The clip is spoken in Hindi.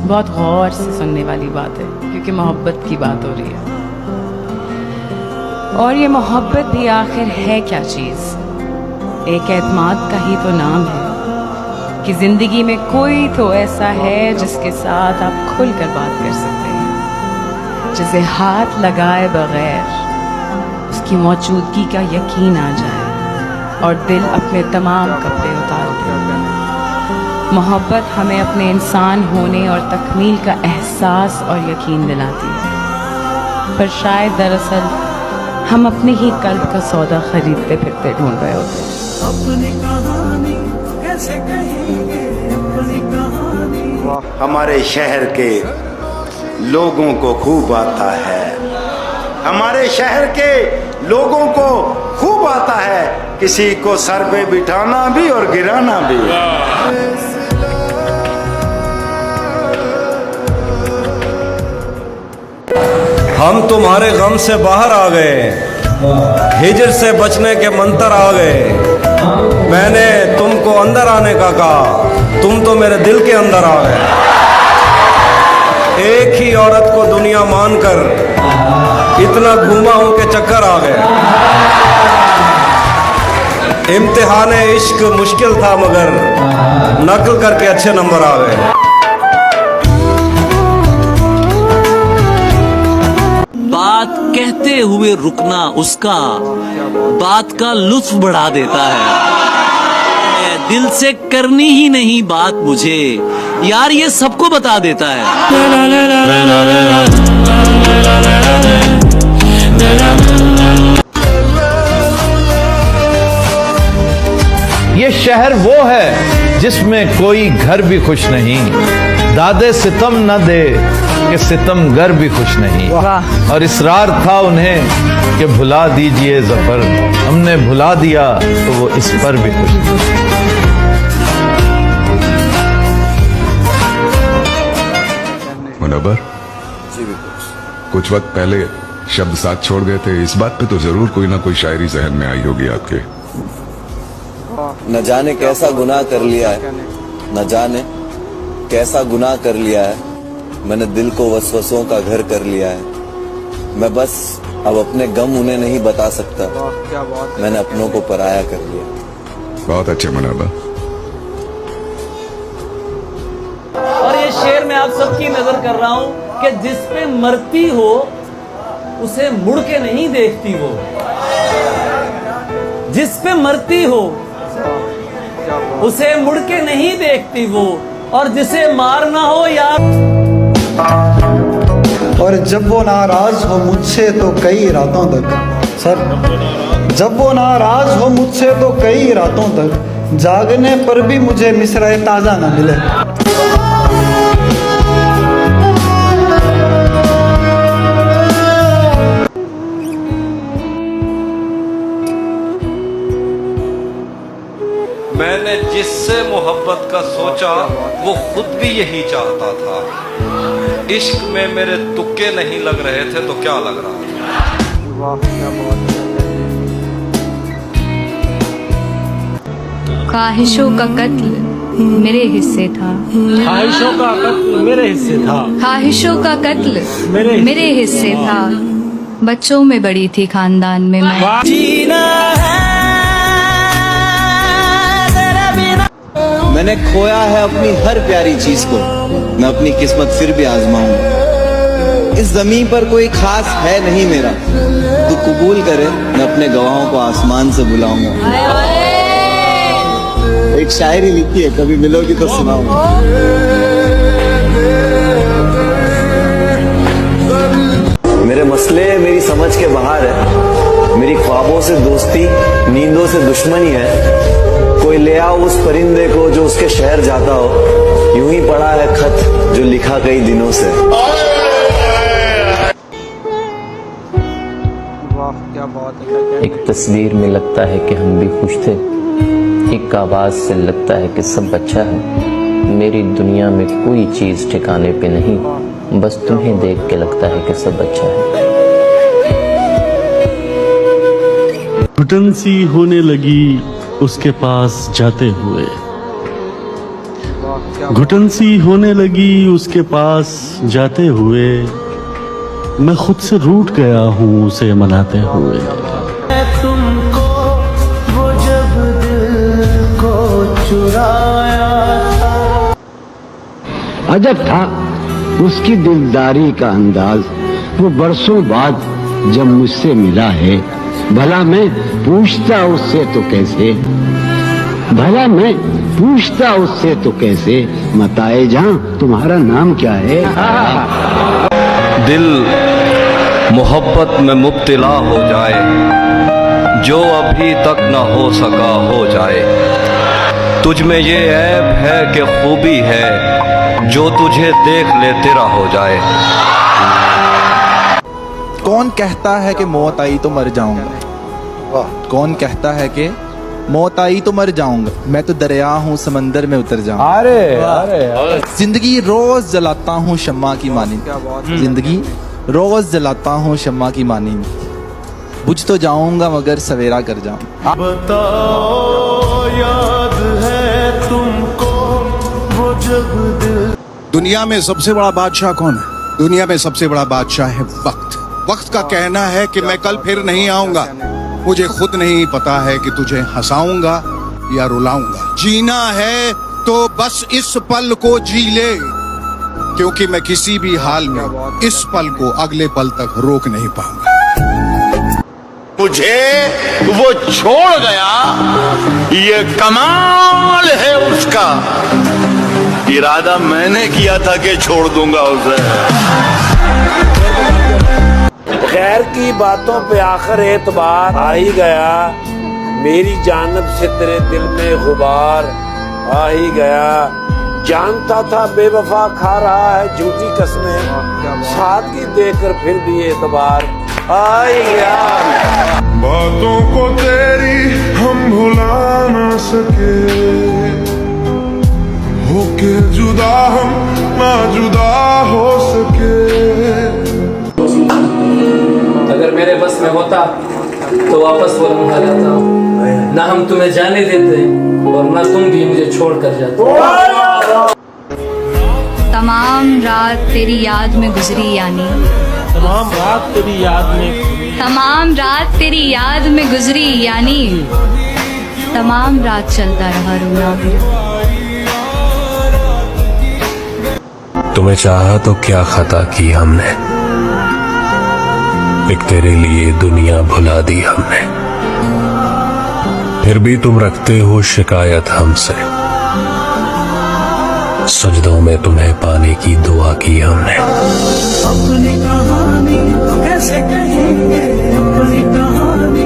बहुत गौर से सुनने वाली बात है, क्योंकि मोहब्बत की बात हो रही है। और ये मोहब्बत भी आखिर है क्या चीज़? एक एतमाद का ही तो नाम है कि ज़िंदगी में कोई तो ऐसा है जिसके साथ आप खुल कर बात कर सकते हैं, जिसे हाथ लगाए बगैर उसकी मौजूदगी का यकीन आ जाए और दिल अपने तमाम कपड़े उतार दे। मोहब्बत हमें अपने इंसान होने और तकमील का एहसास और यकीन दिलाती है, पर शायद दरअसल हम अपने ही कल्ब का सौदा खरीदते फिरते ढूंढ रहे होते हैं। अपनी कहानी कैसे कहेंगे, अपनी कहानी। हमारे शहर के लोगों को खूब आता है, हमारे शहर के लोगों को खूब आता है किसी को सर पे बिठाना भी और गिराना भी। हम तुम्हारे गम से बाहर आ गए, हिजर से बचने के मंतर आ गए। मैंने तुमको अंदर आने का कहा, तुम तो मेरे दिल के अंदर आ गए। एक ही औरत को दुनिया मानकर इतना घूमा हूं के चक्कर आ गए। इम्तिहान इश्क मुश्किल था मगर नकल करके अच्छे नंबर आ गए। बात कहते हुए रुकना उसका बात का लुत्फ बढ़ा देता है। दिल से करनी ही नहीं बात मुझे यार ये सबको बता देता है। ये शहर वो है जिसमें कोई घर भी खुश नहीं, दादे सितम न दे कि सितमगर भी खुश नहीं। और इसरार था उन्हें कि भुला दीजिए ज़फ़र, हमने भुला दिया तो वो इस पर भी खुश नहीं। मुनव्वर, कुछ वक्त पहले शब्द साथ छोड़ गए थे, इस बात पे तो जरूर कोई ना कोई शायरी जहन में आई होगी आपके। न जाने कैसा गुनाह कर लिया है, न जाने कैसा गुनाह कर लिया है, मैंने दिल को वसवसों का घर कर लिया है। मैं बस अब अपने गम उन्हें नहीं बता सकता, मैंने अपनों को पराया कर लिया। बहुत अच्छे मुनव्वर। और ये शेर मैं आप सबकी नजर कर रहा हूं कि जिस पे मरती हो उसे मुड़ के नहीं देखती वो, जिस पे मरती हो उसे मुड़ के नहीं देखती वो, और जिसे मारना हो यार। और जब वो नाराज हो मुझसे तो कई रातों तक, सर जब वो नाराज हो मुझसे तो कई रातों तक, जागने पर भी मुझे मिसरा ताजा न मिले। मैंने जिससे मोहब्बत का सोचा वो खुद भी यही चाहता था। इश्क में मेरे तुक्के नहीं लग रहे थे तो क्या लग रहा था। ख्वाहिशों का कत्ल मेरे हिस्से था, ख्वाहिशों का कत्ल मेरे हिस्से था, ख्वाहिशों का कत्ल मेरे हिस्से था। बच्चों में बड़ी थी खानदान में मैं। मैंने खोया है अपनी हर प्यारी चीज को, मैं अपनी किस्मत फिर भी आजमाऊं। इस जमीन पर कोई खास है नहीं मेरा, तू कबूल करे मैं अपने गवाहों को आसमान से बुलाऊंगा। एक शायरी लिखी है, कभी मिलोगी तो सुनाऊंगा। मेरे मसले मेरी समझ के बाहर है, मेरी ख्वाबों से दोस्ती नींदों से दुश्मनी है। कोई ले आओ उस परिंदे को जो उसके शहर जाता हो, यूं ही पड़ा है खत जो लिखा कई दिनों से। एक तस्वीर में लगता है कि हम भी खुश थे, एक आवाज से लगता है कि सब अच्छा है। मेरी दुनिया में कोई चीज ठिकाने पे नहीं, बस तुम्हें देख के लगता है कि सब अच्छा है। घुटन सी होने लगी उसके पास जाते हुए, घुटन सी होने लगी उसके पास जाते हुए, मैं खुद से रूठ गया हूँ उसे मनाते हुए। तुमको वो जब दिल को चुराया। अजब था उसकी दिलदारी का अंदाज, वो बरसों बाद जब मुझसे मिला है। भला मैं पूछता उससे तो कैसे, भला मैं पूछता उससे तो कैसे, मताए जान तुम्हारा नाम क्या है। दिल मोहब्बत में मुब्तला हो जाए, जो अभी तक न हो सका हो जाए। तुझ में ये ऐब है कि खूबी है, जो तुझे देख ले तेरा हो जाए। कौन कहता है कि मौत आई तो मर जाऊंगा, कौन कहता है कि मौत आई तो मर जाऊंगा, मैं तो दरिया हूँ समंदर में उतर जाऊंगा। अरे जिंदगी रोज जलाता हूँ शम्मा की मानी, जिंदगी रोज जलाता हूँ शम्मा की मानी, बुझ तो जाऊंगा मगर सवेरा कर जाऊं। बताओ याद है तुमको वो जब दिल। दुनिया में सबसे बड़ा बादशाह कौन है? दुनिया में सबसे बड़ा बादशाह है वक्त। वक्त का कहना है कि मैं कल फिर नहीं आऊंगा। मुझे खुद नहीं पता है कि तुझे हंसाऊंगा या रुलाऊंगा। जीना है तो बस इस पल को जी ले, क्योंकि मैं किसी भी हाल में इस पल को अगले पल तक रोक नहीं पाऊंगा। मुझे वो छोड़ गया, ये कमाल है उसका। इरादा मैंने किया था कि छोड़ दूंगा उसे। खैर की बातों पे आखिर एतबार आ ही गया, मेरी जानब से तेरे दिल में गुबार आ ही गया। जानता था बेवफा खा रहा है झूठी कस्में, सादगी देकर फिर भी एतबार आ ही गया। बातों को तेरी हम भुला ना सके, होके जुदा हम ना जुदा हो सके। अगर मेरे बस में होता तो वापस वो लम्हा जाता, ना हम तुम्हें जाने देते और ना तुम भी मुझे छोड़ कर जाते। तमाम रात तेरी याद में गुजरी यानी, तमाम रात तेरी याद में, तमाम रात तेरी याद में गुजरी यानी, तमाम रात चलता रहा रोना मेरा। तुम्हें चाहा तो क्या खता की हमने, एक तेरे लिए दुनिया भुला दी हमने। फिर भी तुम रखते हो शिकायत हमसे, सजदों में तुम्हें पाने की दुआ की हमने।